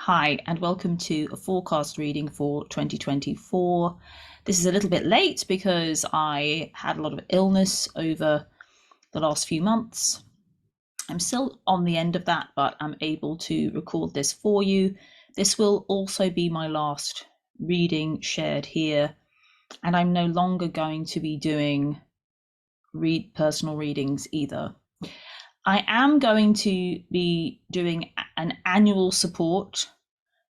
Hi, and welcome to a forecast reading for 2024. This is a little bit late because I had a lot of illness over the last few months. I'm still on the end of that, but I'm able to record this for you. This will also be my last reading shared here, and I'm no longer going to be doing personal readings either. I am going to be doing an annual support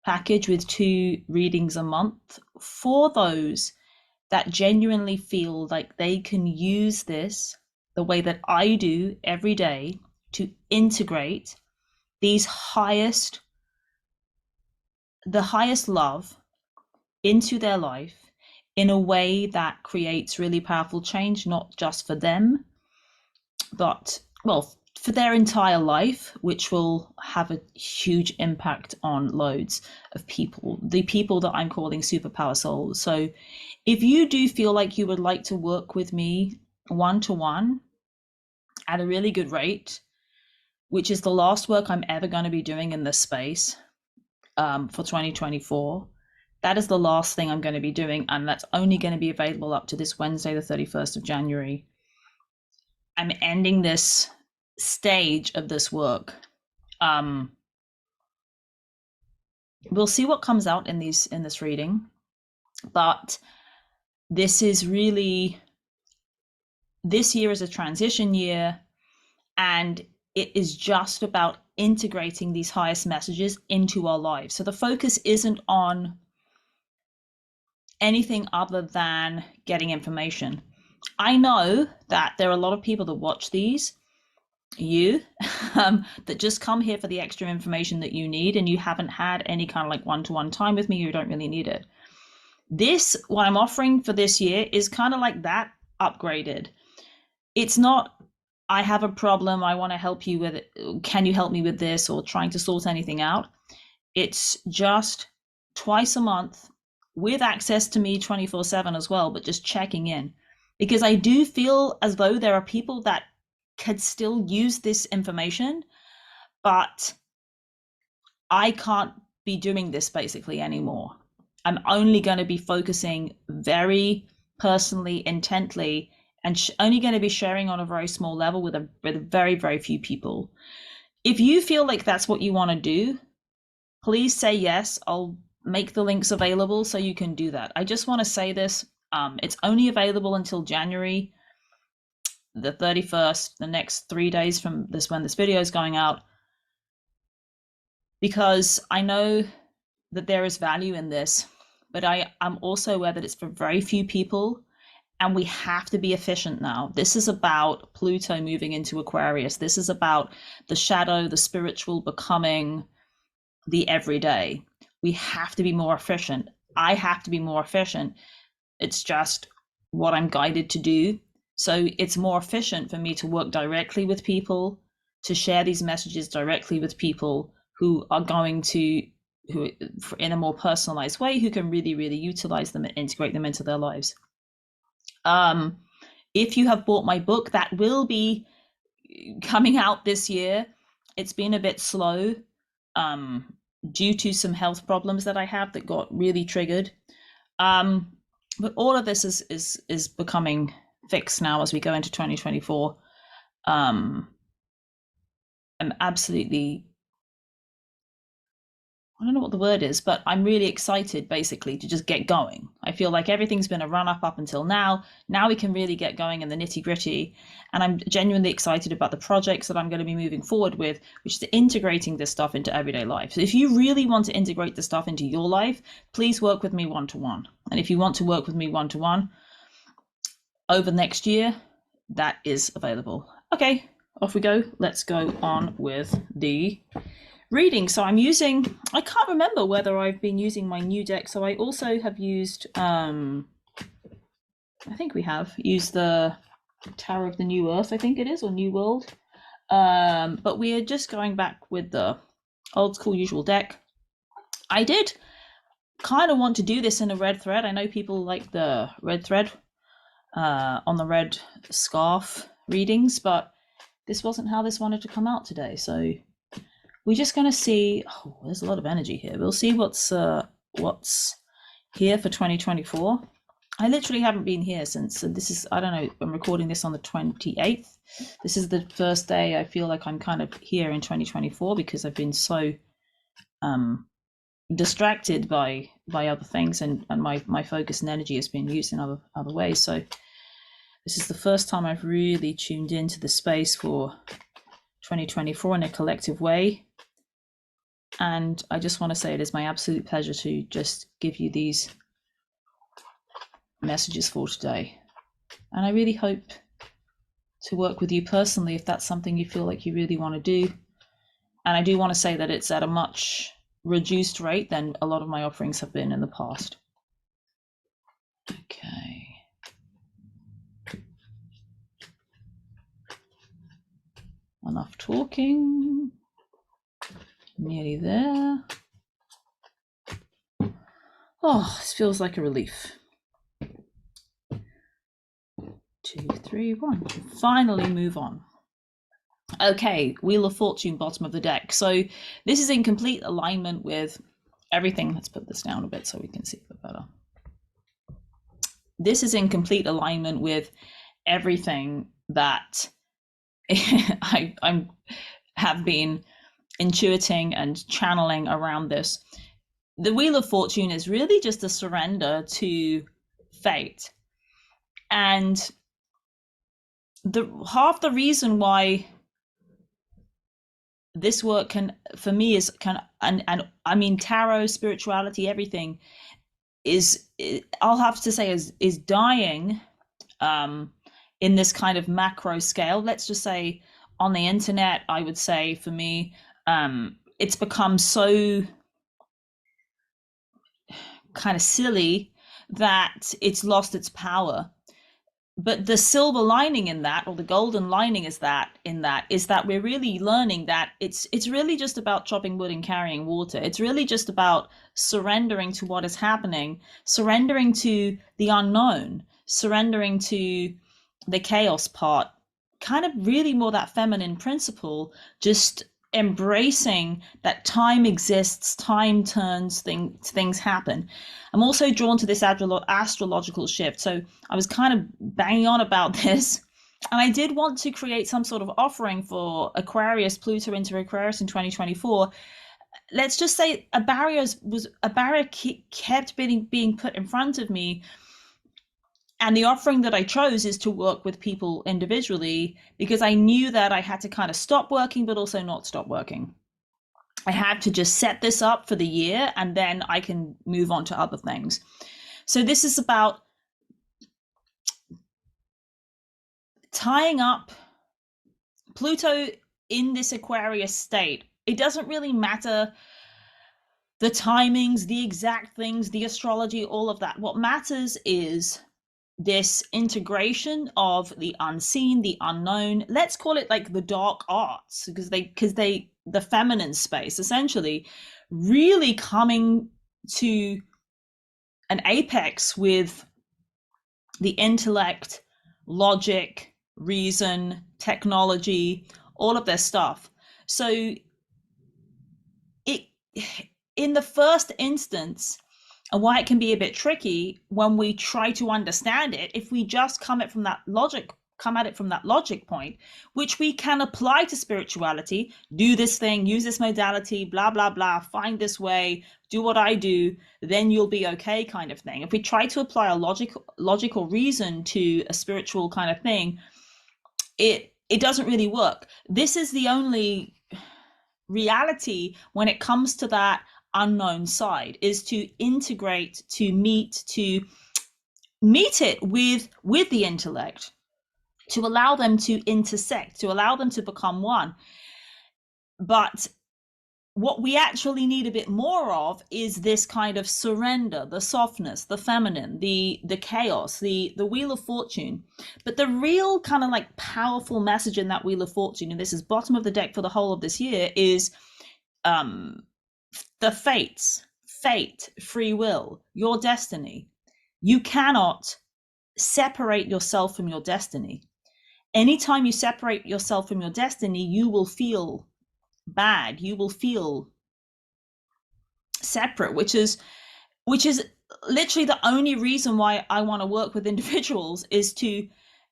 package with 2 readings a month for those that genuinely feel like they can use this the way that I do every day to integrate the highest love into their life in a way that creates really powerful change, not just for them, but, well, for their entire life, which will have a huge impact on loads of people, the people that I'm calling superpower souls. So if you do feel like you would like to work with me one-to-one at a really good rate, which is the last work I'm ever going to be doing in this space for 2024, that is the last thing I'm going to be doing, and that's only going to be available up to this Wednesday, the 31st of January. I'm ending this stage of this work. We'll see what comes out in this reading, but this is really, this year is a transition year, and it is just about integrating these highest messages into our lives. So the focus isn't on anything other than getting information. I know that there are a lot of people that watch these, that just come here for the extra information that you need, and you haven't had any kind of like one-to-one time with me. You don't really need it. This, what I'm offering for this year, is kind of like that upgraded. It's not, I have a problem, I want to help you with it, can you help me with this, or trying to sort anything out. It's just twice a month with access to me 24/7 as well, but just checking in, because I do feel as though there are people that could still use this information, but I can't be doing this basically anymore. I'm only going to be focusing very personally, intently, and only going to be sharing on a very small level with very, very few people. If you feel like that's what you want to do, please say yes. I'll make the links available so you can do that. I just want to say this. It's only available until January the 31st, the next 3 days from this, when this video is going out, because I know that there is value in this, but I'm also aware that it's for very few people, and we have to be efficient now. This is about Pluto moving into Aquarius. This is about the shadow, the spiritual becoming the everyday. We have to be more efficient. I have to be more efficient. It's just what I'm guided to do. So it's more efficient for me to work directly with people, to share these messages directly with people who are going to, who in a more personalized way, who can really, really utilize them and integrate them into their lives. If you have bought my book, that will be coming out this year. It's been a bit slow due to some health problems that I have that got really triggered. But all of this is becoming fixed now as we go into 2024. I'm absolutely, I don't know what the word is, but I'm really excited basically to just get going. I feel like everything's been a run up until now. Now we can really get going in the nitty gritty. And I'm genuinely excited about the projects that I'm going to be moving forward with, which is integrating this stuff into everyday life. So if you really want to integrate this stuff into your life, please work with me one-to-one. And if you want to work with me one-to-one over next year, that is available. Okay, off we go. Let's go on with the reading. So I'm using, I can't remember whether I've been using my new deck. So I also have used, I think we have used the Tower of the New Earth, I think it is, or New World. But we are just going back with the old school usual deck. I did kind of want to do this in a red thread. I know people like the red thread on the red scarf readings, but this wasn't how this wanted to come out today. So we're just going to see, oh, there's a lot of energy here. We'll see what's here for 2024. I literally haven't been here since, this is, I don't know, I'm recording this on the 28th. This is the first day I feel like I'm kind of here in 2024 because I've been so distracted by other things, and my focus and energy has been used in other ways. So this is the first time I've really tuned into the space for 2024 in a collective way. And I just want to say it is my absolute pleasure to just give you these messages for today. And I really hope to work with you personally if that's something you feel like you really want to do. And I do want to say that it's at a much reduced rate than a lot of my offerings have been in the past. Okay. Enough talking. Nearly there. Oh, this feels like a relief. 2, 3, 1. Finally move on. Okay, Wheel of Fortune, bottom of the deck. So this is in complete alignment with everything. Let's put this down a bit so we can see a bit better. This is in complete alignment with everything that I have been intuiting and channeling around this. The Wheel of Fortune is really just a surrender to fate. And half the reason why this work can, for me, is and I mean, tarot, spirituality, everything is, I'll have to say, is dying in this kind of macro scale. Let's just say on the internet, I would say for me, it's become so kind of silly that it's lost its power. But the silver lining in that, or the golden lining is that we're really learning that it's really just about chopping wood and carrying water. It's really just about surrendering to what is happening, surrendering to the unknown, surrendering to the chaos part, kind of really more that feminine principle, just embracing that time exists, time turns, things happen. I'm also drawn to this astrological shift. So I was kind of banging on about this, and I did want to create some sort of offering for Aquarius, Pluto into Aquarius in 2024. Let's just say a barrier kept being put in front of me. And the offering that I chose is to work with people individually, because I knew that I had to kind of stop working, but also not stop working. I had to just set this up for the year, and then I can move on to other things. So this is about tying up Pluto in this Aquarius state. It doesn't really matter the timings, the exact things, the astrology, all of that. What matters is this integration of the unseen, the unknown. Let's call it like the dark arts, because the feminine space, essentially really coming to an apex with the intellect, logic, reason, technology, all of their stuff. So it, in the first instance, and why it can be a bit tricky when we try to understand it, if we just come at it from that logic point, which we can apply to spirituality, do this thing, use this modality, blah, blah, blah, find this way, do what I do, then you'll be okay kind of thing. If we try to apply a logical reason to a spiritual kind of thing, it doesn't really work. This is the only reality when it comes to that unknown side, is to integrate, to meet it with the intellect, to allow them to intersect, to allow them to become one. But what we actually need a bit more of is this kind of surrender, the softness, the feminine, the chaos, the Wheel of Fortune. But the real kind of like powerful message in that Wheel of Fortune, and this is bottom of the deck for the whole of this year, is the fates, fate, free will, your destiny. You cannot separate yourself from your destiny. Anytime you separate yourself from your destiny, you will feel bad. You will feel separate, which is literally the only reason why I want to work with individuals is to,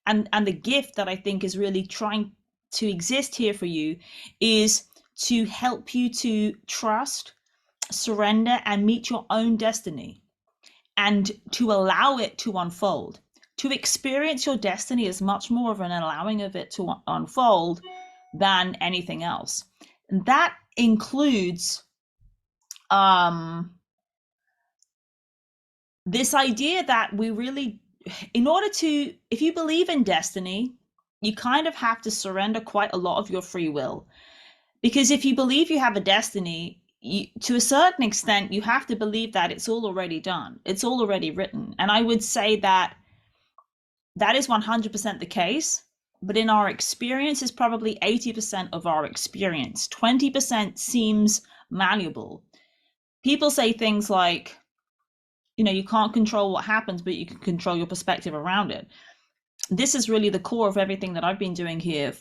and the gift that I think is really trying to exist here for you is to help you to trust, surrender, and meet your own destiny, and to allow it to unfold. To experience your destiny is much more of an allowing of it to unfold than anything else. And that includes this idea that we really, in order to, if you believe in destiny, you kind of have to surrender quite a lot of your free will. Because if you believe you have a destiny, to a certain extent, you have to believe that it's all already done. It's all already written. And I would say that that is 100% the case. But in our experience, is probably 80% of our experience. 20% seems malleable. People say things like, you can't control what happens, but you can control your perspective around it. This is really the core of everything that I've been doing here,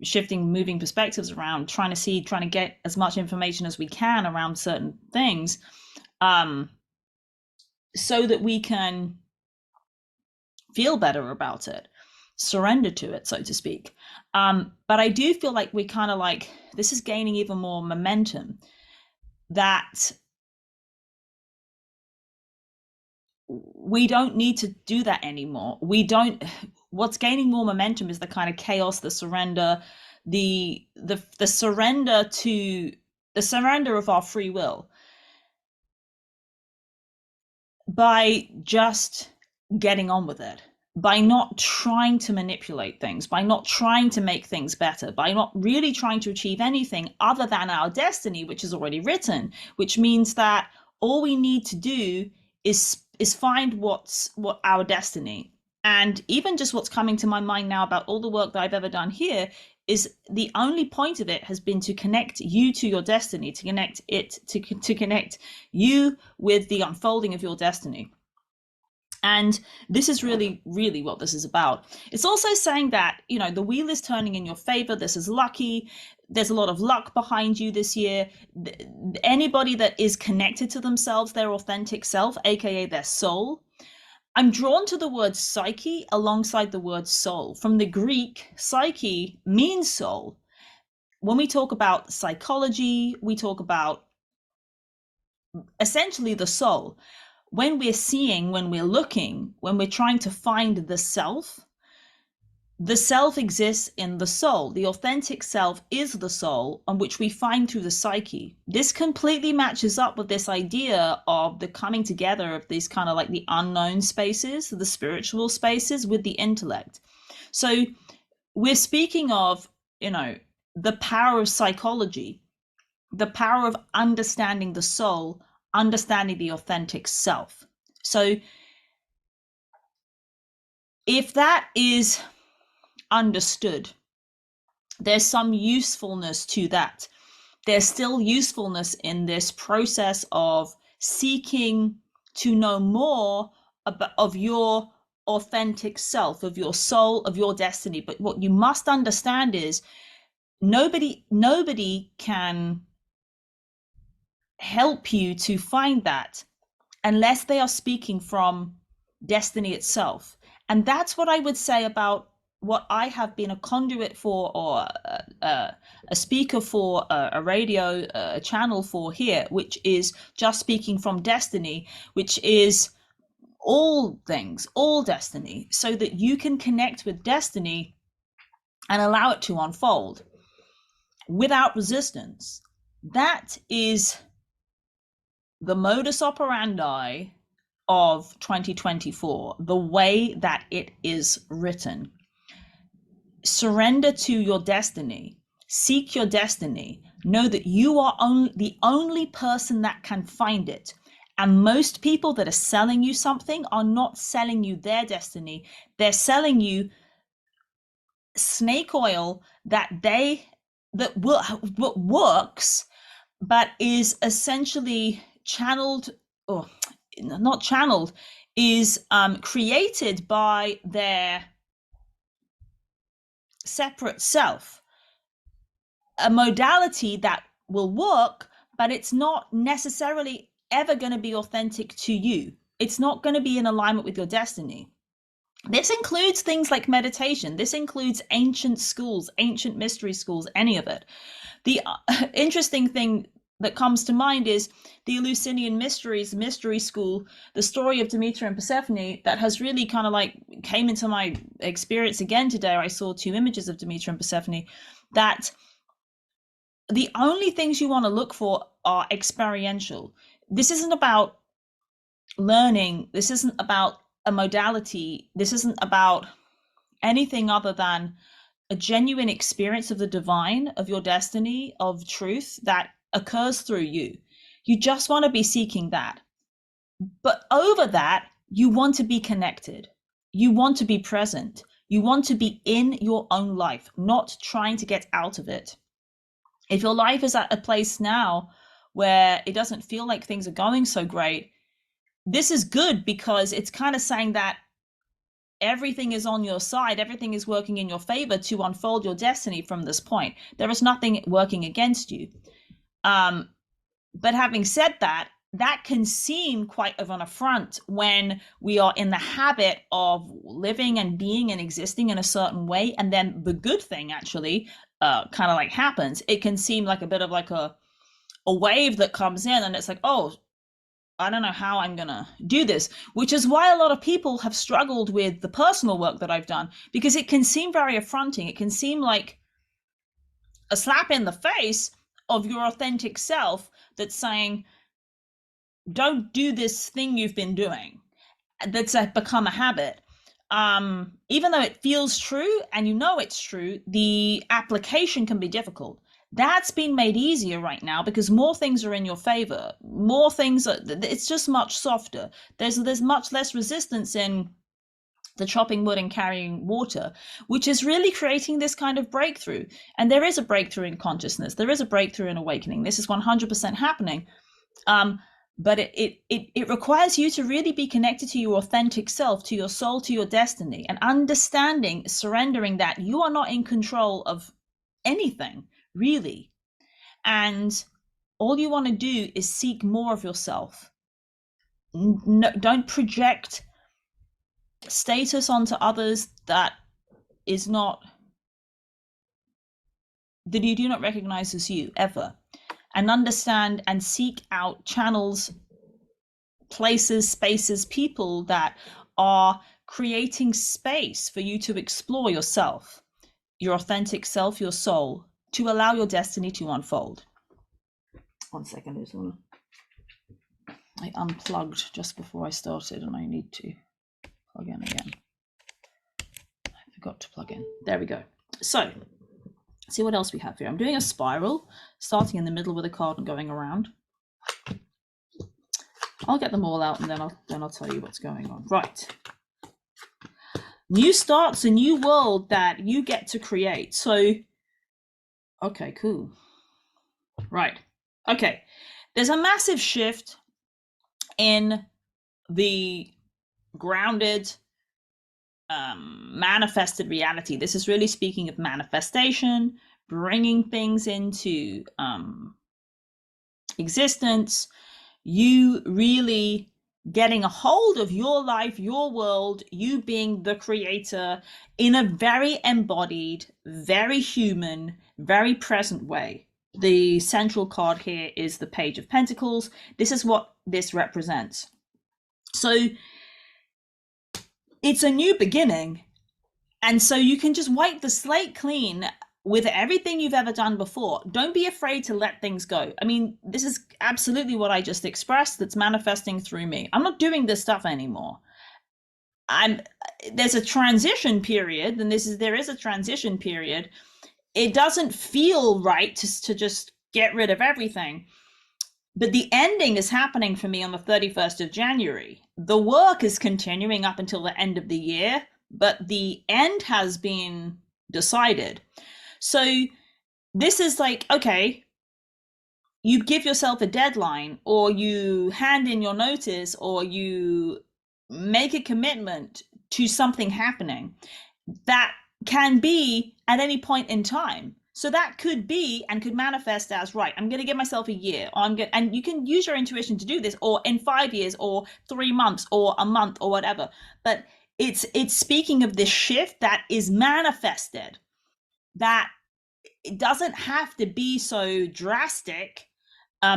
shifting, moving perspectives around, trying to get as much information as we can around certain things, so that we can feel better about it, surrender to it, so to speak. But I do feel like we kind of like, this is gaining even more momentum, that we don't need to do that anymore. What's gaining more momentum is the kind of chaos, the surrender, the surrender to the surrender of our free will, by just getting on with it, by not trying to manipulate things, by not trying to make things better, by not really trying to achieve anything other than our destiny, which is already written, which means that all we need to do is find what our destiny. And even just what's coming to my mind now about all the work that I've ever done here is the only point of it has been to connect you to your destiny, to connect it, to connect you with the unfolding of your destiny. And this is really, really what this is about. It's also saying that, the wheel is turning in your favor. This is lucky. There's a lot of luck behind you this year. Anybody that is connected to themselves, their authentic self, aka their soul. I'm drawn to the word psyche alongside the word soul. From the Greek, psyche means soul. When we talk about psychology, we talk about essentially the soul. When we're seeing, when we're looking, when we're trying to find the self exists in the soul. The authentic self is the soul, on which we find through the psyche. This completely matches up with this idea of the coming together of these kind of like the unknown spaces, the spiritual spaces, with the intellect. So we're speaking of, the power of psychology, the power of understanding the soul, understanding the authentic self. So if that is understood, there's some usefulness to that. There's still usefulness in this process of seeking to know more of your authentic self, of your soul, of your destiny. But what you must understand is nobody can help you to find that unless they are speaking from destiny itself. And that's what I would say about what I have been a conduit for, or a speaker for, a radio channel for here, which is just speaking from destiny, which is all things, all destiny, so that you can connect with destiny and allow it to unfold without resistance. That is the modus operandi of 2024, the way that it is written. Surrender to your destiny, seek your destiny, know that you are the only person that can find it. And most people that are selling you something are not selling you their destiny. They're selling you snake oil that works, but is essentially channeled, or not channeled, is created by their separate self. a modality that will work, but it's not necessarily ever going to be authentic to you. It's not going to be in alignment with your destiny. This includes things like meditation. This includes ancient schools, ancient mystery schools, any of it. The interesting thing that comes to mind is the Eleusinian Mysteries mystery school, the story of Demeter and Persephone, that has really kind of like came into my experience again today. I saw 2 images of Demeter and Persephone, that the only things you want to look for are experiential. This isn't about learning. This isn't about a modality. This isn't about anything other than a genuine experience of the divine, of your destiny, of truth that occurs through you. You just want to be seeking that. But over that, you want to be connected. You want to be present. You want to be in your own life, not trying to get out of it. If your life is at a place now where it doesn't feel like things are going so great, this is good, because it's kind of saying that everything is on your side, everything is working in your favor to unfold your destiny from this point. There is nothing working against you. But having said that, that can seem quite of an affront when we are in the habit of living and being and existing in a certain way, and then the good thing actually kind of like happens. It can seem like a bit of like a wave that comes in, and it's like, oh, I don't know how I'm gonna do this, which is why a lot of people have struggled with the personal work that I've done, because it can seem very affronting. It can seem like a slap in the face of your authentic self that's saying, don't do this thing you've been doing that's become a habit. Even though it feels true and you know it's true, the application can be difficult. That's been made easier right now because more things are in your favor. More things it's just much softer. There's much less resistance in the chopping wood and carrying water, which is really creating this kind of breakthrough. And there is a breakthrough in consciousness. There is a breakthrough in awakening. This is 100% happening. But it requires you to really be connected to your authentic self, to your soul, to your destiny, and understanding, surrendering that you are not in control of anything, really. And all you want to do is seek more of yourself. No, don't project status onto others that is not, that you do not recognize as you ever. And understand and seek out channels, places, spaces, people that are creating space for you to explore yourself, your authentic self, your soul, to allow your destiny to unfold. 1 second, I unplugged just before I started and I need to plug in again. I forgot to plug in. There we go. So, see what else we have here. I'm doing a spiral, starting in the middle with a card and going around. I'll get them all out and then I'll tell you what's going on. Right. New starts, a new world that you get to create. So, okay, cool. Right. Okay. There's a massive shift in the grounded, manifested reality. This is really speaking of manifestation, bringing things into existence, you really getting a hold of your life, your world, you being the creator in a very embodied, very human, very present way. The central card here is the Page of Pentacles. This is what this represents. So it's a new beginning. And so you can just wipe the slate clean with everything you've ever done before. Don't be afraid to let things go. I mean, this is absolutely what I just expressed that's manifesting through me. I'm not doing this stuff anymore. There's a transition period, and there is a transition period. It doesn't feel right to just get rid of everything. But the ending is happening for me on the 31st of January. The work is continuing up until the end of the year, but the end has been decided. So this is like, okay, you give yourself a deadline, or you hand in your notice, or you make a commitment to something happening that can be at any point in time. So that could be and could manifest as, right, I'm going to give myself a year. And you can use your intuition to do this, or in 5 years, or 3 months, or a month, or whatever. But it's speaking of this shift that is manifested, that it doesn't have to be so drastic,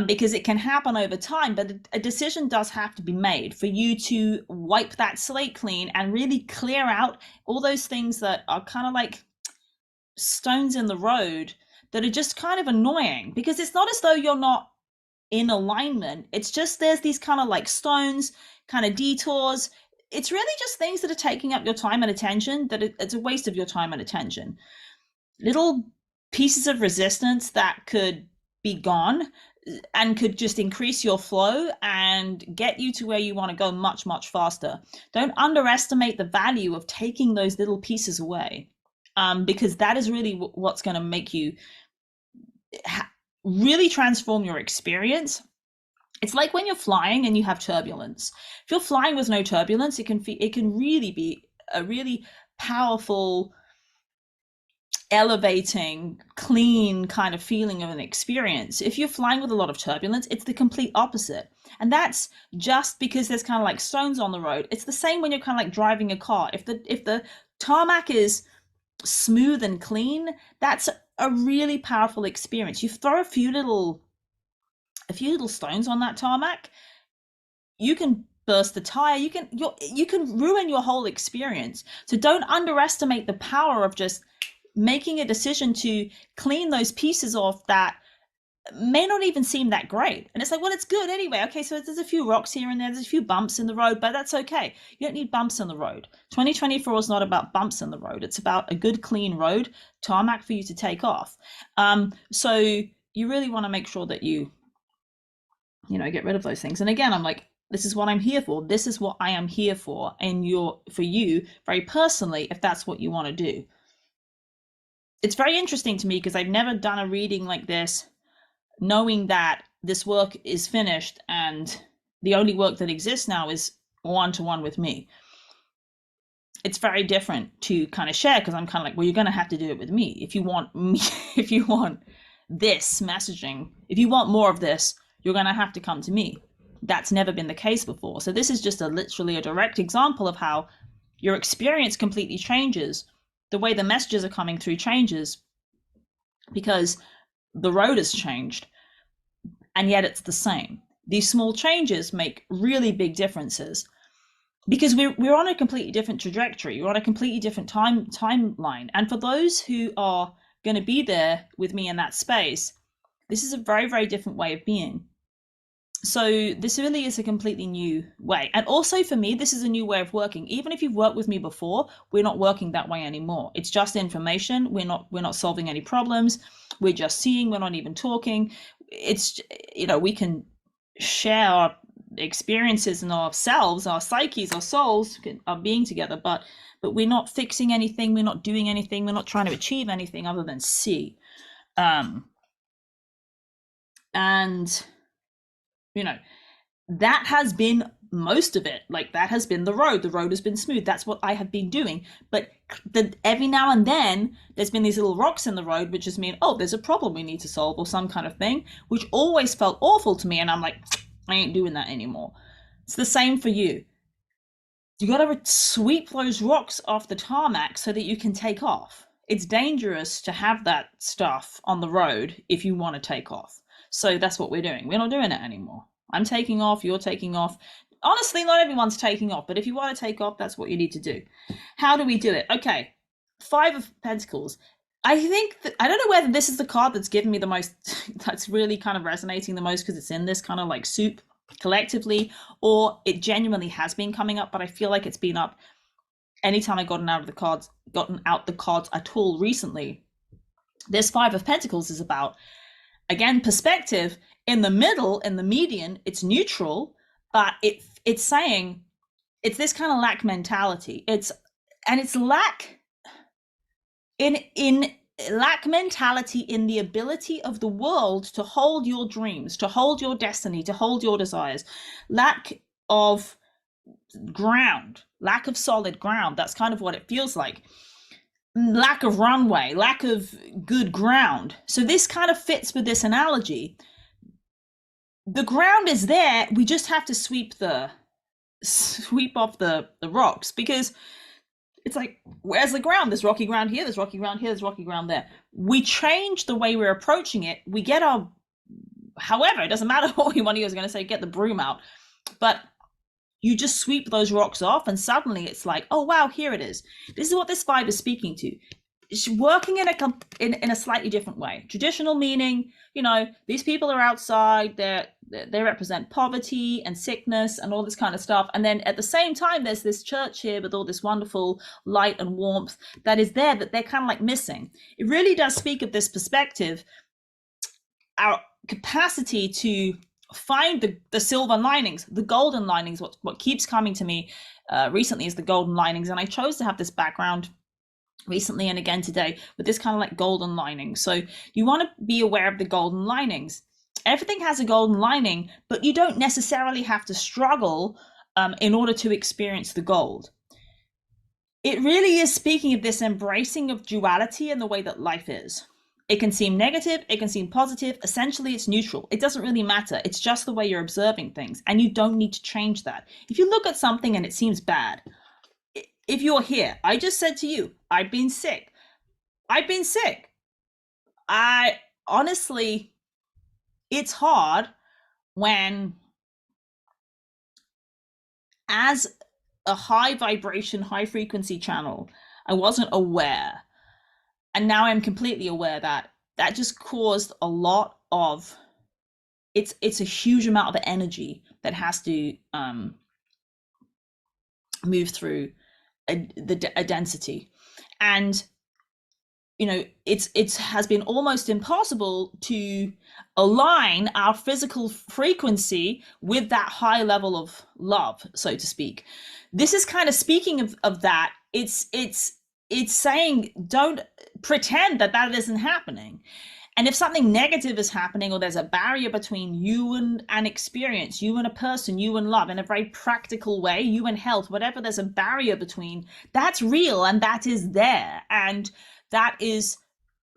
because it can happen over time, but a decision does have to be made for you to wipe that slate clean and really clear out all those things that are kind of like stones in the road that are just kind of annoying, because it's not as though you're not in alignment. It's just there's these kind of like stones, kind of detours. It's really just things that are taking up your time and attention, that it's a waste of your time and attention. Little pieces of resistance that could be gone and could just increase your flow and get you to where you want to go much, much faster. Don't underestimate the value of taking those little pieces away, because that is really what's going to make you really transform your experience. It's like when you're flying and you have turbulence. If you're flying with no turbulence, it can really be a really powerful, elevating, clean kind of feeling of an experience. If you're flying with a lot of turbulence, it's the complete opposite. And that's just because there's kind of like stones on the road. It's the same when you're kind of like driving a car. If the tarmac is smooth and clean, that's a really powerful experience. You throw a few little stones on that tarmac, you can burst the tire, you can ruin your whole experience. So don't underestimate the power of just making a decision to clean those pieces off that may not even seem that great. And it's like, well, it's good anyway. Okay, so there's a few rocks here and there's a few bumps in the road, but that's okay. You don't need bumps in the road. 2024 is not about bumps in the road. It's about a good, clean road, tarmac for you to take off. So you really want to make sure that you get rid of those things. And again, I'm like, this is what I'm here for. This is what I am here for. And for you very personally, if that's what you want to do. It's very interesting to me because I've never done a reading like this knowing that this work is finished and the only work that exists now is one-to-one with me. It's very different to kind of share, because I'm kind of like, well, you're going to have to do it with me. If you want me, if you want this messaging, if you want more of this, you're going to have to come to me. That's never been the case before. So this is just literally a direct example of how your experience completely changes. The way the messages are coming through changes because the road has changed, and yet it's the same. These small changes make really big differences because we're on a completely different trajectory. We're on a completely different timeline. And for those who are going to be there with me in that space, this is a very, very different way of being. So this really is a completely new way. And also for me, this is a new way of working. Even if you've worked with me before, we're not working that way anymore. It's just information. We're not solving any problems. We're just seeing, we're not even talking. It's, we can share our experiences and ourselves, our psyches, our souls are being together, but we're not fixing anything. We're not doing anything. We're not trying to achieve anything other than see. And that has been most of it. Like, that has been the road. The road has been smooth. That's what I have been doing. But every now and then, there's been these little rocks in the road, which just mean, oh, there's a problem we need to solve or some kind of thing, which always felt awful to me. And I'm like, I ain't doing that anymore. It's the same for you. You got to sweep those rocks off the tarmac so that you can take off. It's dangerous to have that stuff on the road if you want to take off. So that's what we're doing. We're not doing it anymore. I'm taking off, you're taking off. Honestly, not everyone's taking off, but if you want to take off, that's what you need to do. How do we do it? Okay, 5 of Pentacles. I think that, I don't know whether this is the card that's given me the most, that's really kind of resonating the most because it's in this kind of like soup collectively, or it genuinely has been coming up, but I feel like it's been up anytime I've gotten out the cards at all recently. This 5 of Pentacles is about, again, perspective. In the middle, in the median, it's neutral, but it's saying it's this kind of lack mentality. It's lack in lack mentality in the ability of the world to hold your dreams, to hold your destiny, to hold your desires. Lack of ground, lack of solid ground. That's kind of what it feels like. lack of runway, lack of good ground. So this kind of fits with this analogy. The ground is there, we just have to sweep off the rocks, because it's like, where's the ground? There's rocky ground here, there's rocky ground here, there's rocky ground there. We change the way we're approaching it. We get our, however, it doesn't matter what one of you is going to say, get the broom out, but you just sweep those rocks off, and suddenly it's like, oh wow, here it is. This is what this vibe is speaking to. It's working in a slightly different way. Traditional meaning, these people are outside, they represent poverty and sickness and all this kind of stuff. And then at the same time, there's this church here with all this wonderful light and warmth that is there, that they're kind of like missing. It really does speak of this perspective, our capacity to find the silver linings, the golden linings. What keeps coming to me recently is the golden linings. And I chose to have this background recently and again today with this kind of like golden lining. So you want to be aware of the golden linings. Everything has a golden lining, but you don't necessarily have to struggle in order to experience the gold. It really is speaking of this embracing of duality in the way that life is. It can seem negative, it can seem positive. Essentially, it's neutral. It doesn't really matter. It's just the way you're observing things, and you don't need to change that. If you look at something and it seems bad, if you're here, I just said to you, I've been sick. I honestly, it's hard when, as a high vibration, high frequency channel, I wasn't aware. And now I'm completely aware that just caused a lot of, it's a huge amount of energy that has to move through a density. And it has been almost impossible to align our physical frequency with that high level of love, so to speak. This is kind of speaking of that. It's saying, don't pretend that isn't happening. And if something negative is happening, or there's a barrier between you and an experience, you and a person, you and love, in a very practical way, you and health, whatever there's a barrier between, that's real and that is there. And that is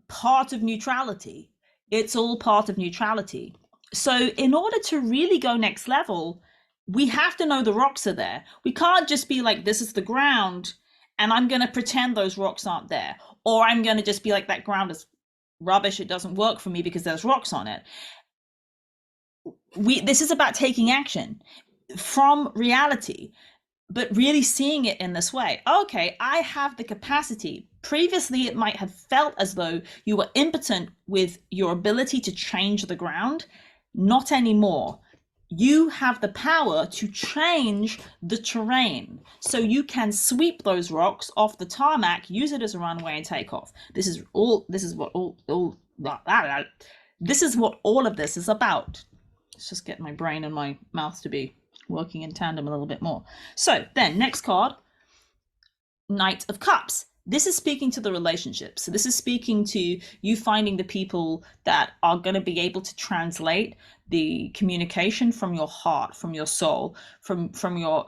part of neutrality. It's all part of neutrality. So in order to really go next level, we have to know the rocks are there. We can't just be like, this is the ground, and I'm going to pretend those rocks aren't there. Or I'm going to just be like, that ground is rubbish, it doesn't work for me because there's rocks on it. This is about taking action from reality, but really seeing it in this way. Okay, I have the capacity. Previously, it might have felt as though you were impotent with your ability to change the ground. Not anymore. You have the power to change the terrain, so you can sweep those rocks off the tarmac, use it as a runway, and take off. This is what all of this is about. Let's just get my brain and my mouth to be working in tandem a little bit more. So then, next card, Knight of Cups. This is speaking to the relationships. So this is speaking to you finding the people that are going to be able to translate the communication from your heart, from your soul, from your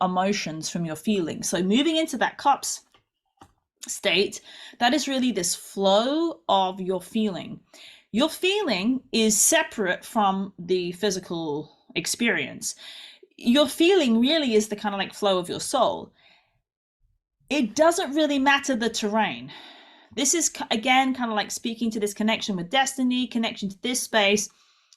emotions, from your feelings. So moving into that cups state, that is really this flow of your feeling. Your feeling is separate from the physical experience. Your feeling really is the kind of like flow of your soul. It doesn't really matter the terrain. This is, again, kind of like speaking to this connection with destiny, connection to this space.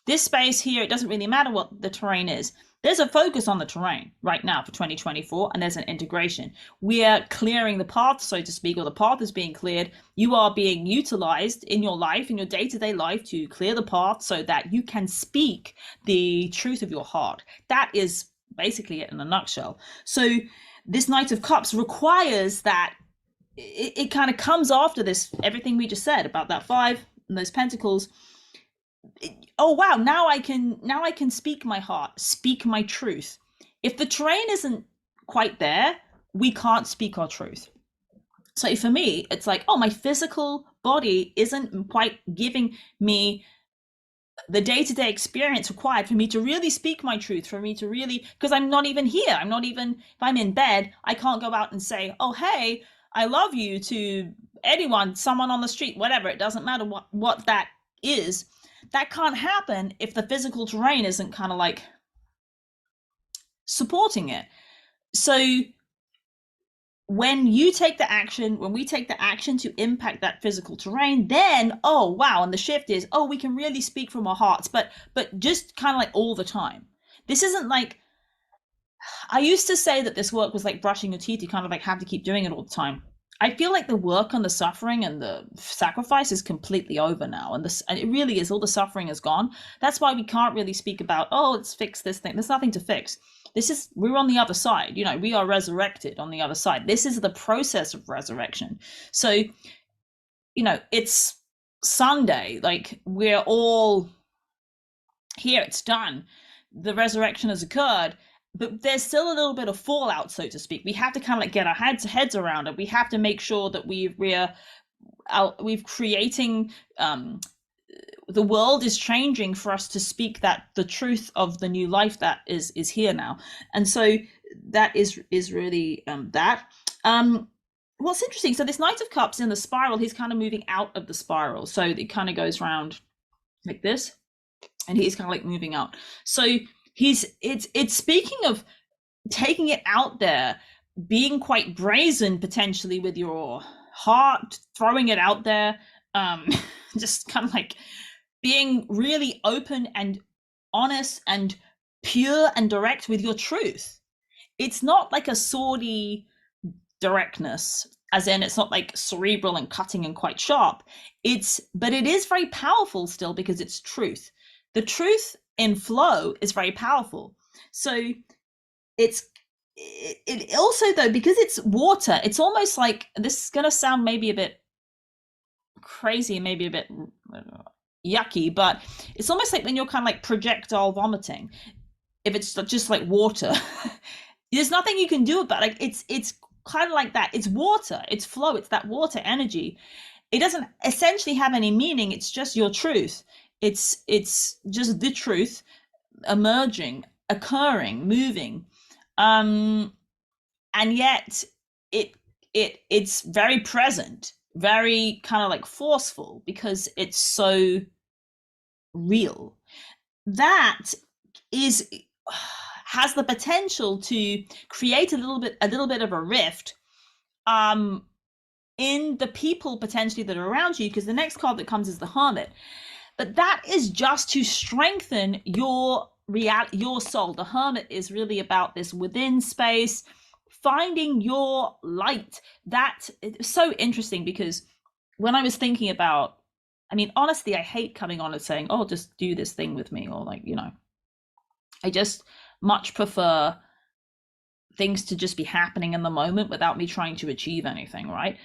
This space here, it doesn't really matter what the terrain is. There's a focus on the terrain right now for 2024, and there's an integration. We are clearing the path, so to speak, or the path is being cleared. You are being utilized in your life, in your day-to-day life, to clear the path so that you can speak the truth of your heart. That is basically it in a nutshell. So this Knight of Cups requires that it kind of comes after this, everything we just said about that 5 and those pentacles. Oh wow, now I can speak my heart, speak my truth. If the terrain isn't quite there, we can't speak our truth. So for me, it's like, oh, my physical body isn't quite giving me the day-to-day experience required for me to really speak my truth, for me to really, because I'm not even here. I'm not even, if I'm in bed, I can't go out and say, oh, hey, I love you to anyone, someone on the street, whatever, it doesn't matter what that is. That can't happen if the physical terrain isn't kind of like supporting it. So when you take the action, when we take the action to impact that physical terrain, then, oh wow, and the shift is, oh, we can really speak from our hearts, but just kind of like all the time. This isn't like, I used to say that this work was like brushing your teeth. You kind of like have to keep doing it all the time. I feel like the work on the suffering and the sacrifice is completely over now, and it really is. All the suffering is gone. That's why we can't really speak about, oh, let's fix this thing. There's nothing to fix. We're on the other side. You know, we are resurrected on the other side. This is the process of resurrection. So, you know, it's Sunday. Like, we're all here. It's done. The resurrection has occurred. But there's still a little bit of fallout, so to speak. We have to kind of like get our heads around it. We have to make sure that we're creating, the world is changing for us to speak that the truth of the new life that is here now. And so that is really that. What's interesting, so this Knight of Cups in the spiral, he's kind of moving out of the spiral. So it kind of goes around like this, and he's kind of like moving out. So it's speaking of taking it out there, being quite brazen potentially with your heart, throwing it out there, just kind of like being really open and honest and pure and direct with your truth. It's not like a swordy directness, as in it's not like cerebral and cutting and quite sharp. But it is very powerful still, because it's truth. The truth in flow is very powerful. So it also, though, because it's water, it's almost like, this is going to sound maybe a bit crazy, maybe a bit yucky, but it's almost like when you're kind of like projectile vomiting, if it's just like water, there's nothing you can do about it. Like, it's kind of like that. It's water, it's flow, it's that water energy. It doesn't essentially have any meaning. It's just your truth. It's just the truth emerging, occurring, moving, and yet it's very present, very kind of like forceful, because it's so real. That has the potential to create a little bit of a rift in the people potentially that are around you, because the next card that comes is the Hermit. But that is just to strengthen your soul. The Hermit is really about this within space, finding your light. That is so interesting, because when I was thinking about, I mean, honestly, I hate coming on and saying, oh, just do this thing with me, or like, you know, I just much prefer things to just be happening in the moment without me trying to achieve anything, right?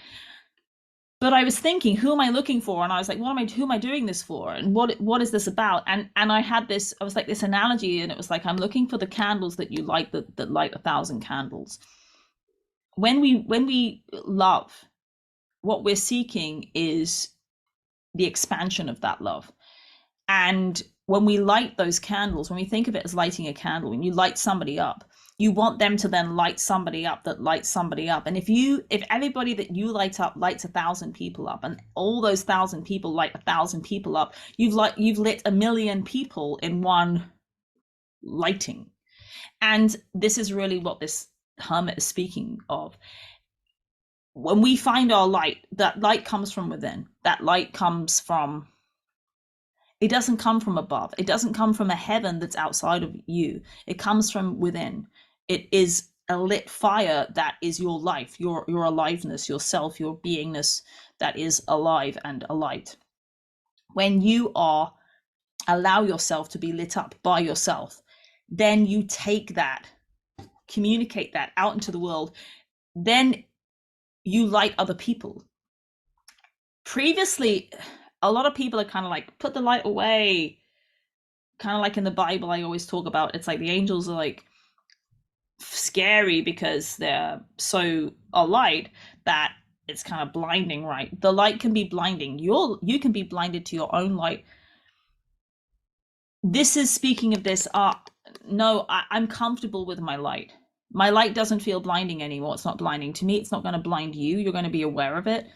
But I was thinking, who am I looking for? And I was like, who am I doing this for? And what is this about? And I had this, I was like, this analogy, and it was like, I'm looking for the candles that you light, that light 1,000 candles. When we love, what we're seeking is the expansion of that love. And when we light those candles, when we think of it as lighting a candle, when you light somebody up, you want them to then light somebody up that lights somebody up. And if everybody that you light up lights 1,000 people up, and all those 1,000 people light 1,000 people up, you've lit 1,000,000 people in one lighting. And this is really what this Hermit is speaking of. When we find our light, that light comes from within. That light comes from, it doesn't come from above. It doesn't come from a heaven that's outside of you. It comes from within. It is a lit fire that is your life, your aliveness, yourself, your beingness that is alive and alight. When you allow yourself to be lit up by yourself, then you take that, communicate that out into the world, then you light other people. Previously, a lot of people are kind of like, put the light away. Kind of like in the Bible, I always talk about, it's like the angels are like scary because they're so alight that it's kind of blinding, right? The light can be blinding. You can be blinded to your own light. This is speaking of this, no, I'm comfortable with my light. My light doesn't feel blinding anymore. It's not blinding to me. It's not going to blind you. You're going to be aware of it.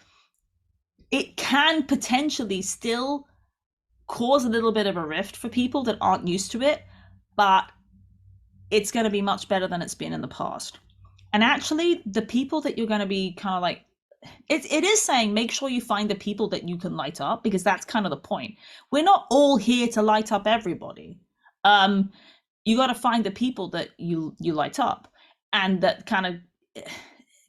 It can potentially still cause a little bit of a rift for people that aren't used to it, but it's going to be much better than it's been in the past. And actually, the people that you're going to be kind of like, it is saying make sure you find the people that you can light up, because that's kind of the point. We're not all here to light up everybody. You got to find the people that you light up, and that kind of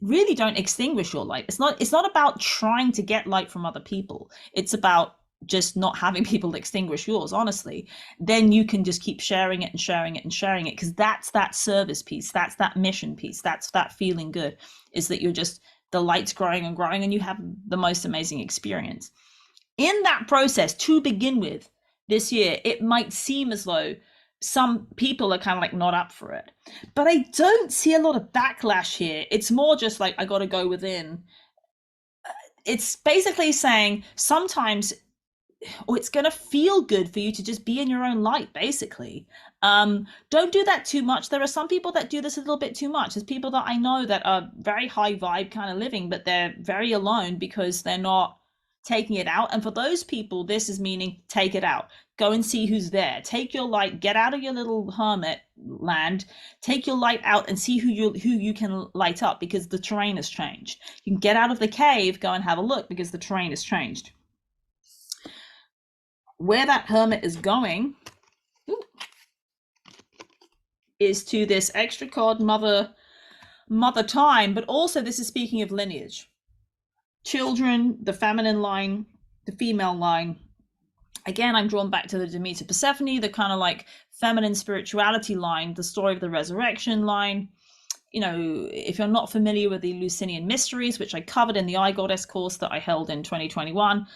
really don't extinguish your light. It's not about trying to get light from other people. It's about just not having people extinguish yours, honestly. Then you can just keep sharing it and sharing it and sharing it, because that's that service piece, that's that mission piece, that's that feeling good, is that you're just, the light's growing and growing, and you have the most amazing experience. In that process, to begin with, this year, it might seem as though some people are kind of like not up for it, but I don't see a lot of backlash here. It's more just like, I got to go within. It's basically saying sometimes, or it's going to feel good for you to just be in your own light, basically. Don't do that too much. There are some people that do this a little bit too much. There's people that I know that are very high vibe kind of living, but they're very alone because they're not taking it out. And for those people, this is meaning take it out. Go and see who's there. Take your light, get out of your little hermit land, take your light out and see who you can light up, because the terrain has changed. You can get out of the cave, go and have a look, because the terrain has changed. Where that hermit is going is to this extra card, mother time, but also this is speaking of lineage. Children, the feminine line, the female line. Again, I'm drawn back to the Demeter Persephone, the kind of like feminine spirituality line, the story of the resurrection line. You know, if you're not familiar with the Lucinian mysteries, which I covered in the iGoddess course that I held in 2021,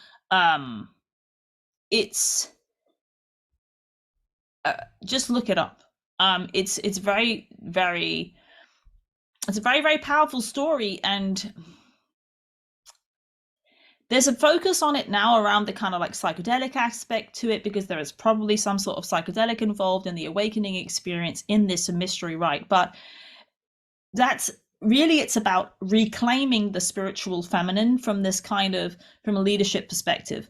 it's just look it up. It's a very, very powerful story, and there's a focus on it now around the kind of like psychedelic aspect to it, because there is probably some sort of psychedelic involved in the awakening experience in this mystery rite. But that's really, it's about reclaiming the spiritual feminine from this kind of, from a leadership perspective.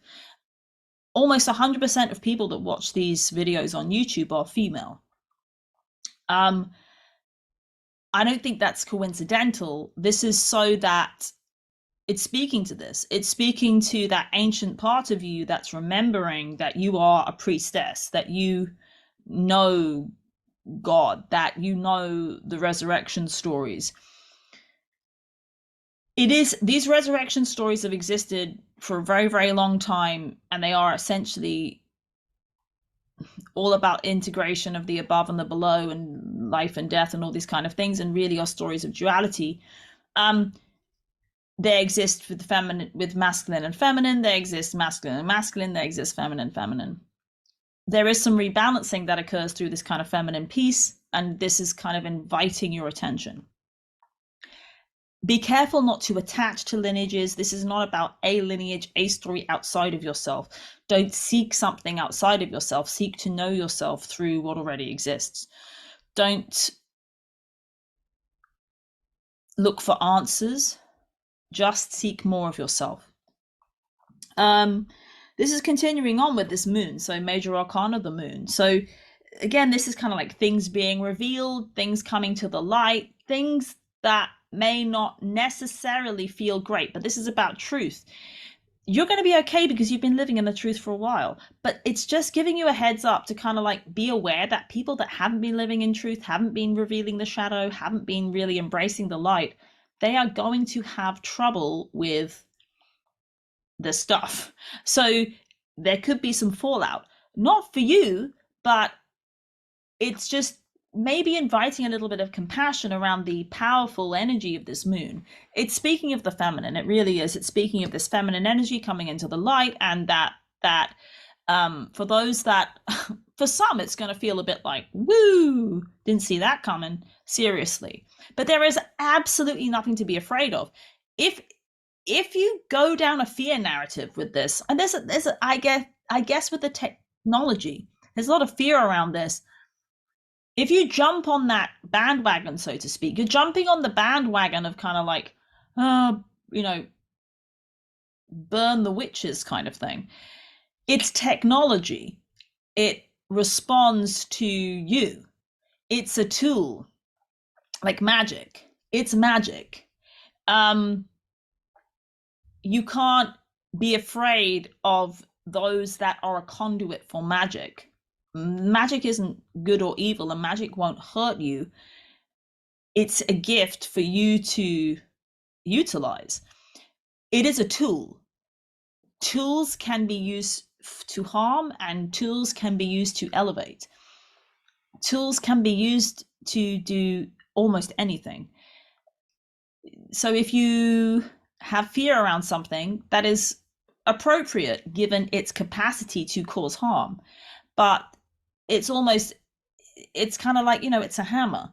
Almost 100% of people that watch these videos on YouTube are female. I don't think that's coincidental. This is so that it's speaking to this. It's speaking to that ancient part of you that's remembering that you are a priestess, that you know God, that you know the resurrection stories. These resurrection stories have existed for a very, very long time, and they are essentially all about integration of the above and the below, and life and death, and all these kind of things, and really are stories of duality. They exist with feminine, with masculine and feminine. They exist masculine and masculine. They exist feminine and feminine. There is some rebalancing that occurs through this kind of feminine piece, and this is kind of inviting your attention. Be careful not to attach to lineages. This is not about a lineage, a story outside of yourself. Don't seek something outside of yourself. Seek to know yourself through what already exists. Don't look for answers. Just seek more of yourself. This is continuing on with this moon, so major arcana, the moon. So again, this is kind of like things being revealed, things coming to the light, things that may not necessarily feel great, but this is about truth. You're going to be okay because you've been living in the truth for a while, but it's just giving you a heads up to kind of like be aware that people that haven't been living in truth, haven't been revealing the shadow, haven't been really embracing the light, they are going to have trouble with the stuff. So there could be some fallout, not for you, but it's just maybe inviting a little bit of compassion around the powerful energy of this moon. It's speaking of the feminine. It really is. It's speaking of this feminine energy coming into the light, and that for those that, for some, it's going to feel a bit like, woo, didn't see that coming, seriously. But there is absolutely nothing to be afraid of. If you go down a fear narrative with this, and I guess with the technology, there's a lot of fear around this. if you jump on that bandwagon, so to speak, you're jumping on the bandwagon of kind of like, you know, burn the witches kind of thing. It's technology. It responds to you. It's a tool, like magic. It's magic. You can't be afraid of those that are a conduit for magic. Magic isn't good or evil, and magic won't hurt you. It's a gift for you to utilize. It is a tool. Tools can be used to harm, and tools can be used to elevate. Tools can be used to do almost anything. So if you have fear around something, that is appropriate given its capacity to cause harm. But it's almost, it's kind of like, it's a hammer.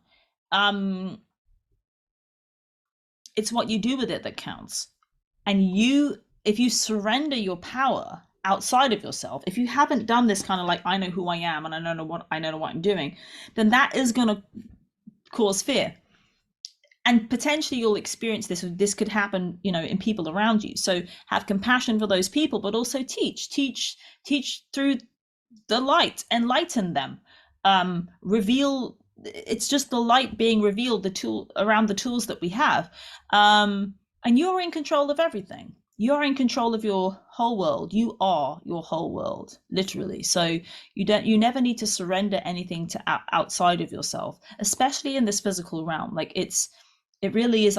It's what you do with it that counts. And if you surrender your power outside of yourself, if you haven't done this kind of like, I know who I am and I know what I'm doing, then that is going to cause fear. And potentially you'll experience this. This could happen, in people around you. So have compassion for those people, but also teach through the light, enlighten them, reveal. It's just the light being revealed, the tool around the tools that we have. And you're in control of everything. You're in control of your whole world. You are your whole world, literally. So you never need to surrender anything to outside of yourself, especially in this physical realm. Like it really is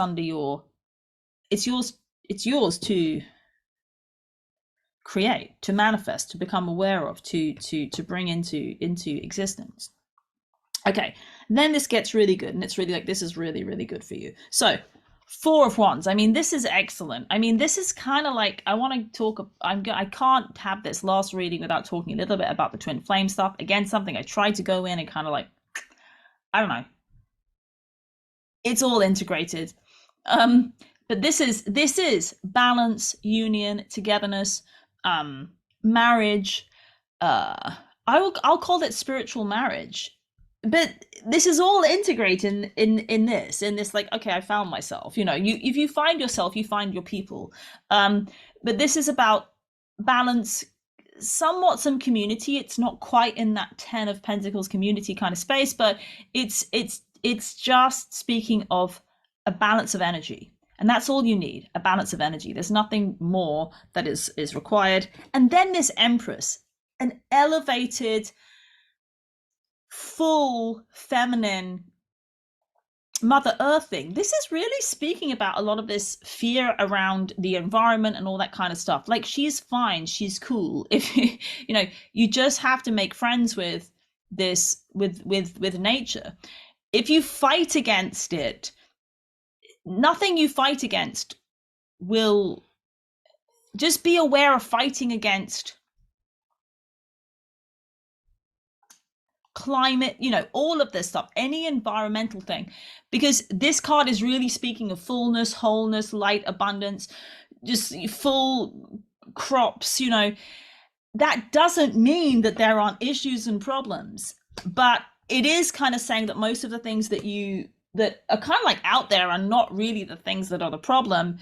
it's yours to create, to manifest, to become aware of, to bring into existence. Okay, then this gets really good, and it's really like, this is really, really good for you. So 4 of Wands. I mean, this is excellent. I mean, this is kind of like, I want to talk, I can't have this last reading without talking a little bit about the twin flame stuff. Again, something I tried to go in and kind of like, I don't know. It's all integrated. But this is balance, union, togetherness, marriage. I'll call it spiritual marriage. But this is all integrated in this, like, okay, I found myself. If you find yourself, you find your people. But this is about balance, somewhat some community. It's not quite in that 10 of Pentacles community kind of space, but it's just speaking of a balance of energy. And that's all you need, a balance of energy. There's nothing more that is required. And then this Empress, an elevated, full feminine Mother Earth thing. This is really speaking about a lot of this fear around the environment and all that kind of stuff. Like, she's fine, she's cool. If you just have to make friends with this, with nature. If you fight against it, nothing you fight against will. Just be aware of fighting against climate, all of this stuff, any environmental thing, because this card is really speaking of fullness, wholeness, light, abundance, just full crops. That doesn't mean that there aren't issues and problems, but it is kind of saying that most of the things that are kind of like out there are not really the things that are the problem.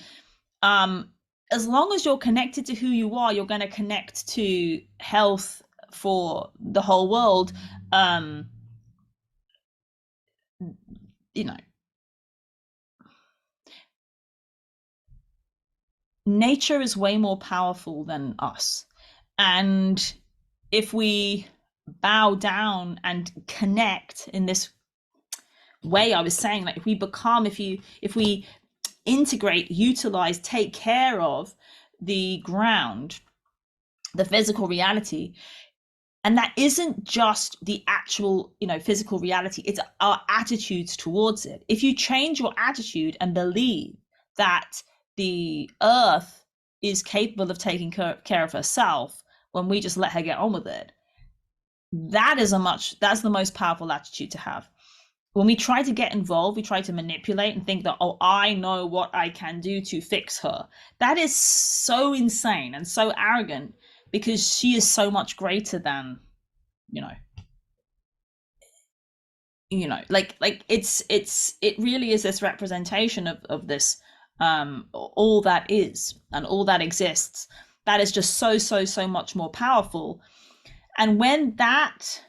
As long as you're connected to who you are, you're going to connect to health for the whole world. Nature is way more powerful than us. And if we bow down and connect in this way, I was saying, like, if we integrate, utilize, take care of the ground, the physical reality, and that isn't just the actual, physical reality, it's our attitudes towards it. If you change your attitude and believe that the earth is capable of taking care of herself when we just let her get on with it, that's the most powerful attitude to have. When we try to get involved, we try to manipulate and think that, I know what I can do to fix her. That is so insane and so arrogant, because she is so much greater than, like it really is this representation of this, all that is and all that exists, that is just so much more powerful. And when that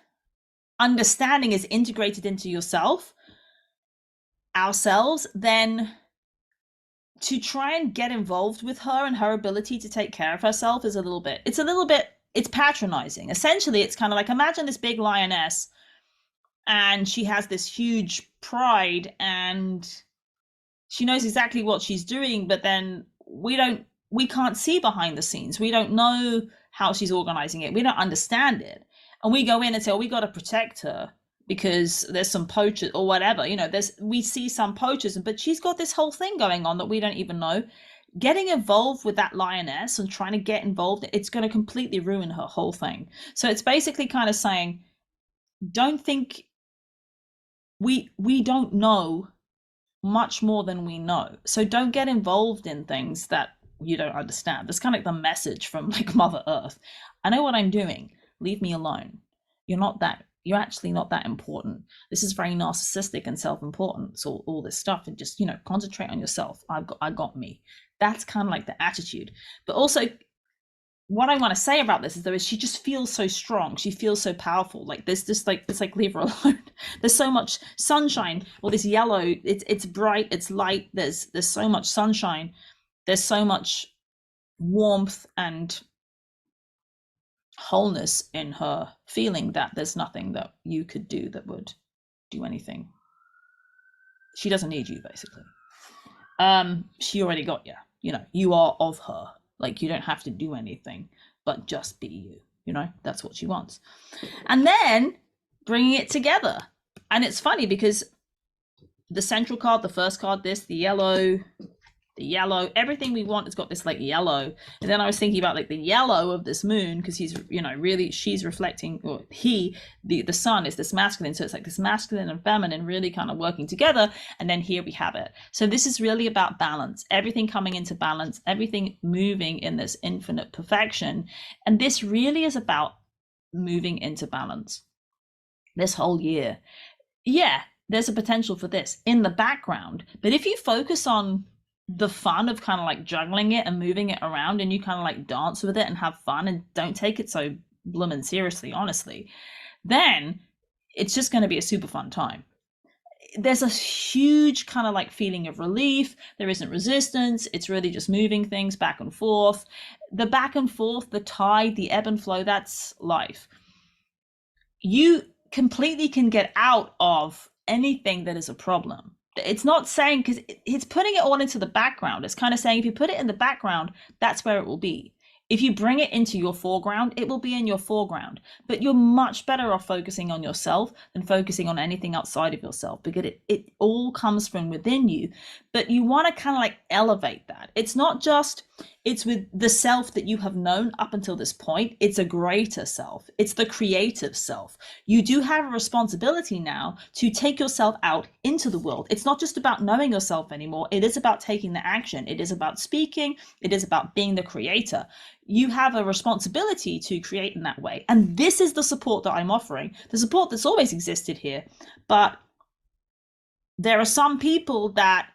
understanding is integrated into ourselves, then to try and get involved with her and her ability to take care of herself is it's patronizing. Essentially, it's kind of like, imagine this big lioness, and she has this huge pride, and she knows exactly what she's doing, but then we can't see behind the scenes. We don't know how she's organizing it. We don't understand it. And we go in and say, oh, we got to protect her because there's some poachers or whatever. We see some poachers, but she's got this whole thing going on that we don't even know. Getting involved with that lioness and trying to get involved, it's going to completely ruin her whole thing. So it's basically kind of saying, don't think we don't know much more than we know. So don't get involved in things that you don't understand. That's kind of like the message from like Mother Earth. I know what I'm doing. Leave me alone. You're actually not that important. This is very narcissistic and self-important. So all this stuff, and just, concentrate on yourself. I got me. That's kind of like the attitude. But also, what I want to say about this is she just feels so strong. She feels so powerful. Like there's just like, it's like, leave her alone. There's so much sunshine. Well, this yellow, it's bright, it's light. There's so much sunshine. There's so much warmth and wholeness in her feeling that there's nothing that you could do that would do anything. She doesn't need you, basically. She already got you. You are of her. Like, you don't have to do anything but just be you. That's what she wants. And then bringing it together. And it's funny because the central card, the first card, the yellow, everything we want has got this like yellow. And then I was thinking about like the yellow of this moon, because he's, really, she's reflecting, or the sun is this masculine. So it's like this masculine and feminine really kind of working together. And then here we have it. So this is really about balance, everything coming into balance, everything moving in this infinite perfection. And this really is about moving into balance this whole year. Yeah, there's a potential for this in the background. But if you focus on the fun of kind of like juggling it and moving it around, and you kind of like dance with it and have fun and don't take it so bloomin' seriously, honestly, then it's just going to be a super fun time. There's a huge kind of like feeling of relief. There isn't resistance. It's really just moving things back and forth. The back and forth, the tide, the ebb and flow, that's life. You completely can get out of anything that is a problem. It's not saying, because it's putting it all into the background. It's kind of saying, if you put it in the background, that's where it will be. If you bring it into your foreground, it will be in your foreground. But you're much better off focusing on yourself than focusing on anything outside of yourself, because it all comes from within you. But you want to kind of like elevate that. It's not just, it's with the self that you have known up until this point. It's a greater self. It's the creative self. You do have a responsibility now to take yourself out into the world. It's not just about knowing yourself anymore. It is about taking the action. It is about speaking. It is about being the creator. You have a responsibility to create in that way. And this is the support that I'm offering, the support that's always existed here. But there are some people that,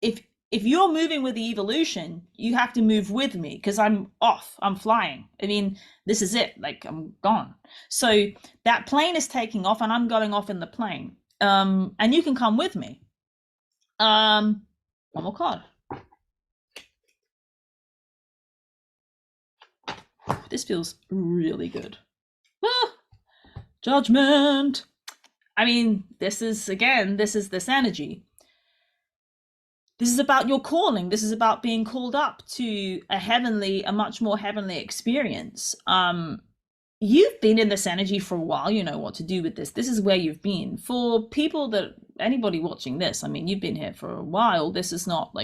if you're moving with the evolution, you have to move with me, because I'm off, I'm flying. I mean, this is it, like I'm gone. So that plane is taking off and I'm going off in the plane. And you can come with me. One more card. This feels really good. Judgment. I mean, this is this energy. This is about your calling. This is about being called up to a much more heavenly experience. You've been in this energy for a while. You know what to do with this. This is where you've been. For people anybody watching this, I mean, you've been here for a while. This is not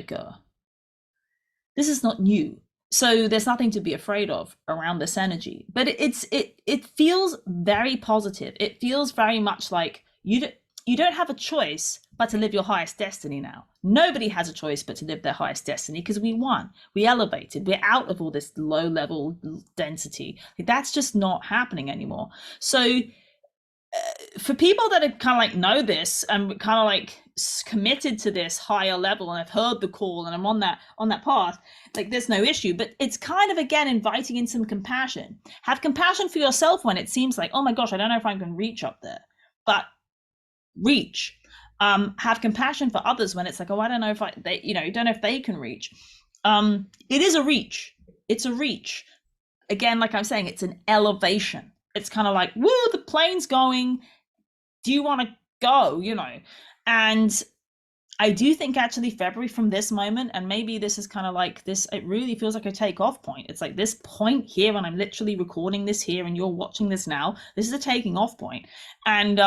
new. So there's nothing to be afraid of around this energy. But it feels very positive. It feels very much like you don't have a choice but to live your highest destiny now. Nobody has a choice but to live their highest destiny, because we won. We elevated. We're out of all this low level density. That's just not happening anymore. So for people that are kind of like know this and kind of like committed to this higher level and have heard the call and I'm on that path, like there's no issue. But it's kind of again inviting in some compassion. Have compassion for yourself when it seems like, oh my gosh, I don't know if I can reach up there, but reach. Have compassion for others when it's like, oh, I don't know if don't know if they can reach. It is a reach. It's a reach. Again, like I'm saying, it's an elevation. It's kind of like, woo, the plane's going. Do you want to go? And I do think actually February from this moment, and maybe this is kind of like this, it really feels like a takeoff point. It's like this point here when I'm literally recording this here and you're watching this now, this is a taking off point. And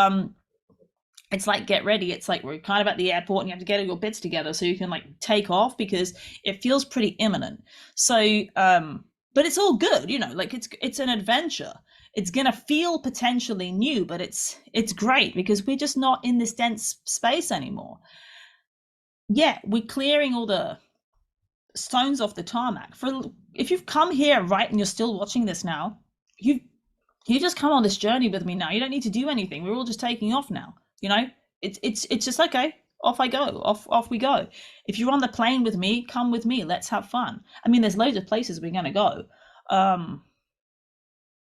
it's like, get ready. It's like we're kind of at the airport and you have to get all your bits together so you can like take off, because it feels pretty imminent. So, but it's all good, like it's an adventure. It's going to feel potentially new, but it's great because we're just not in this dense space anymore. Yeah, we're clearing all the stones off the tarmac. If you've come here, right, and you're still watching this now, you just come on this journey with me now. You don't need to do anything. We're all just taking off now. It's just okay. Off I go. Off we go. If you're on the plane with me, come with me. Let's have fun. I mean, there's loads of places we're going to go.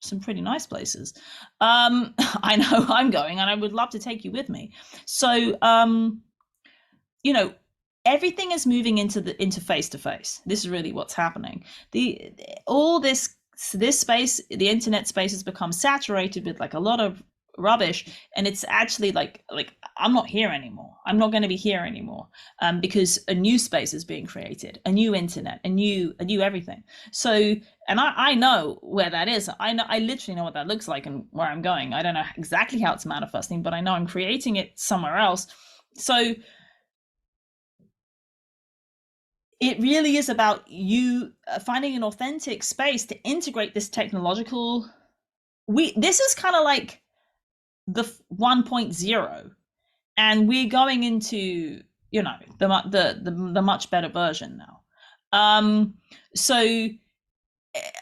Some pretty nice places. I know I'm going, and I would love to take you with me. So, everything is moving into face to face. This is really what's happening. All this space, the internet space, has become saturated with like a lot of rubbish, and it's actually like I'm not here anymore. I'm not going to be here anymore, because a new space is being created, a new internet, a new everything. So, and I know where that is. I literally know what that looks like and where I'm going. I don't know exactly how it's manifesting, but I know I'm creating it somewhere else. So it really is about you finding an authentic space to integrate this technological. This is kind of like the 1.0, and we're going into the much better version now. So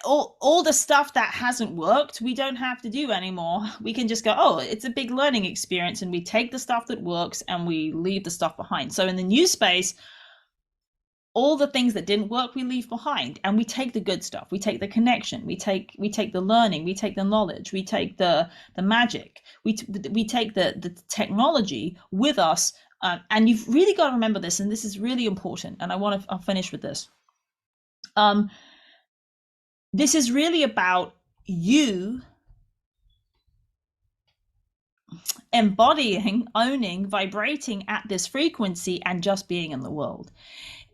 all the stuff that hasn't worked, we don't have to do anymore. We can just go, oh, it's a big learning experience, and we take the stuff that works and we leave the stuff behind. So in the new space, all the things that didn't work, we leave behind, and we take the good stuff. We take the connection. We take the learning. We take the knowledge. We take the magic. We take the technology with us. And you've really got to remember this, and this is really important. And I'll finish with this. This is really about you embodying, owning, vibrating at this frequency, and just being in the world.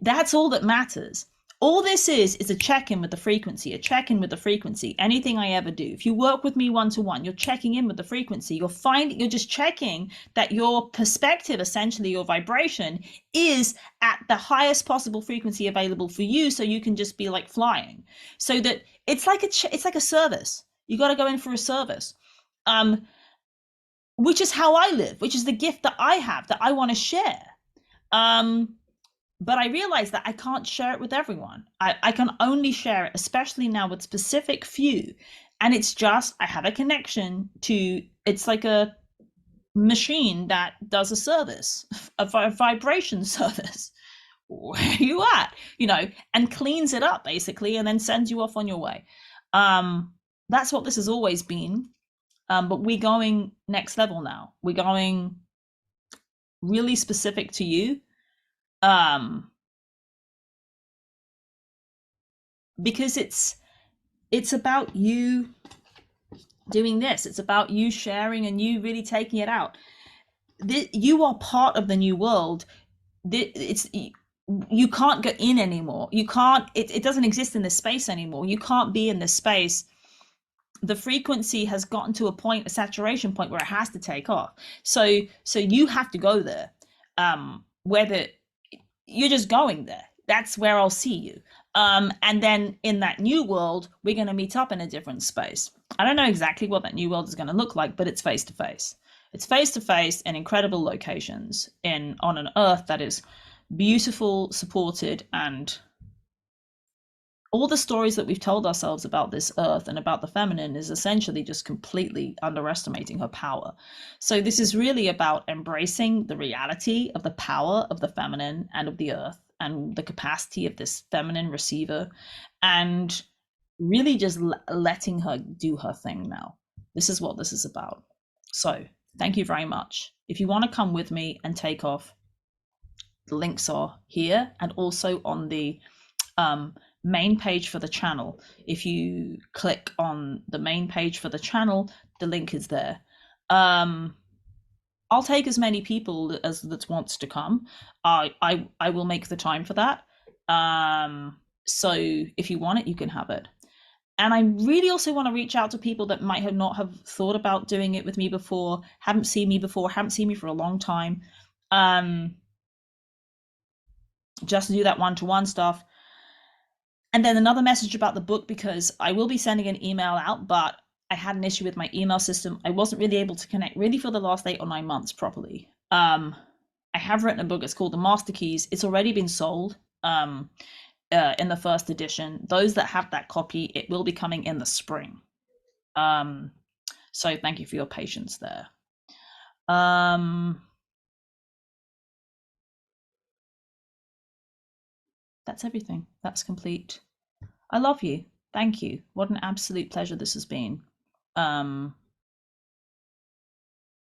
That's all that matters. All this is a check-in with the frequency, a check-in with the frequency. Anything I ever do, if you work with me one-to-one, you're checking in with the frequency. You're just checking that your perspective, essentially your vibration, is at the highest possible frequency available for you, so you can just be like flying. So that it's like a service. You got to go in for a service, which is how I live, which is the gift that I have that I want to share. But I realize that I can't share it with everyone. I can only share it, especially now, with specific few. And it's just, I have a connection to, it's like a machine that does a service, a vibration service. Where are you at? And cleans it up basically, and then sends you off on your way. That's what this has always been. But we're going next level now. We're going really specific to you. Because it's about you doing this. It's about you sharing and you really taking it out. You are part of the new world. You can't go in anymore. You can't. It doesn't exist in this space anymore. You can't be in this space. The frequency has gotten to a saturation point where it has to take off. So you have to go there. Whether you're just going there, that's where I'll see you. And then in that new world, we're going to meet up in a different space. I don't know exactly what that new world is going to look like, but it's face to face. It's face to face in incredible locations on an earth that is beautiful, supported, and all the stories that we've told ourselves about this earth and about the feminine is essentially just completely underestimating her power. So this is really about embracing the reality of the power of the feminine and of the earth and the capacity of this feminine receiver, and really just letting her do her thing now. This is what this is about. So thank you very much. If you want to come with me and take off, the links are here and also on the main page for the channel. If you click on the main page for the channel, the link is there. I'll take as many people as that wants to come. I will make the time for that. So if you want it, you can have it. And I really also want to reach out to people that might have not have thought about doing it with me before, haven't seen me before, haven't seen me for a long time. Just to do that one-to-one stuff. And then another message about the book, because I will be sending an email out, but I had an issue with my email system. I wasn't really able to connect really for the last 8 or 9 months properly. I have written a book. It's called The Master Keys. It's already been sold in the first edition. Those that have that copy, it will be coming in the spring. So thank you for your patience there. That's everything. That's complete. I love you. Thank you. What an absolute pleasure this has been.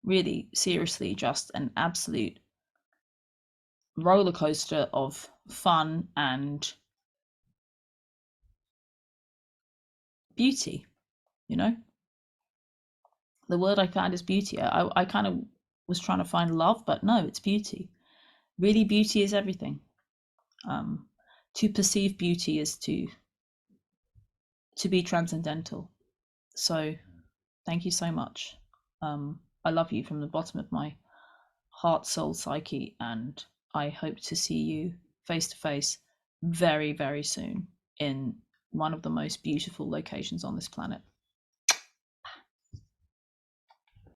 Really, seriously, just an absolute roller coaster of fun and beauty. You know, the word I found is beauty. I kind of was trying to find love, but no, it's beauty. Really, beauty is everything. To perceive beauty is to be transcendental. So thank you so much. I love you from the bottom of my heart, soul, psyche, and I hope to see you face to face very, very soon in one of the most beautiful locations on this planet.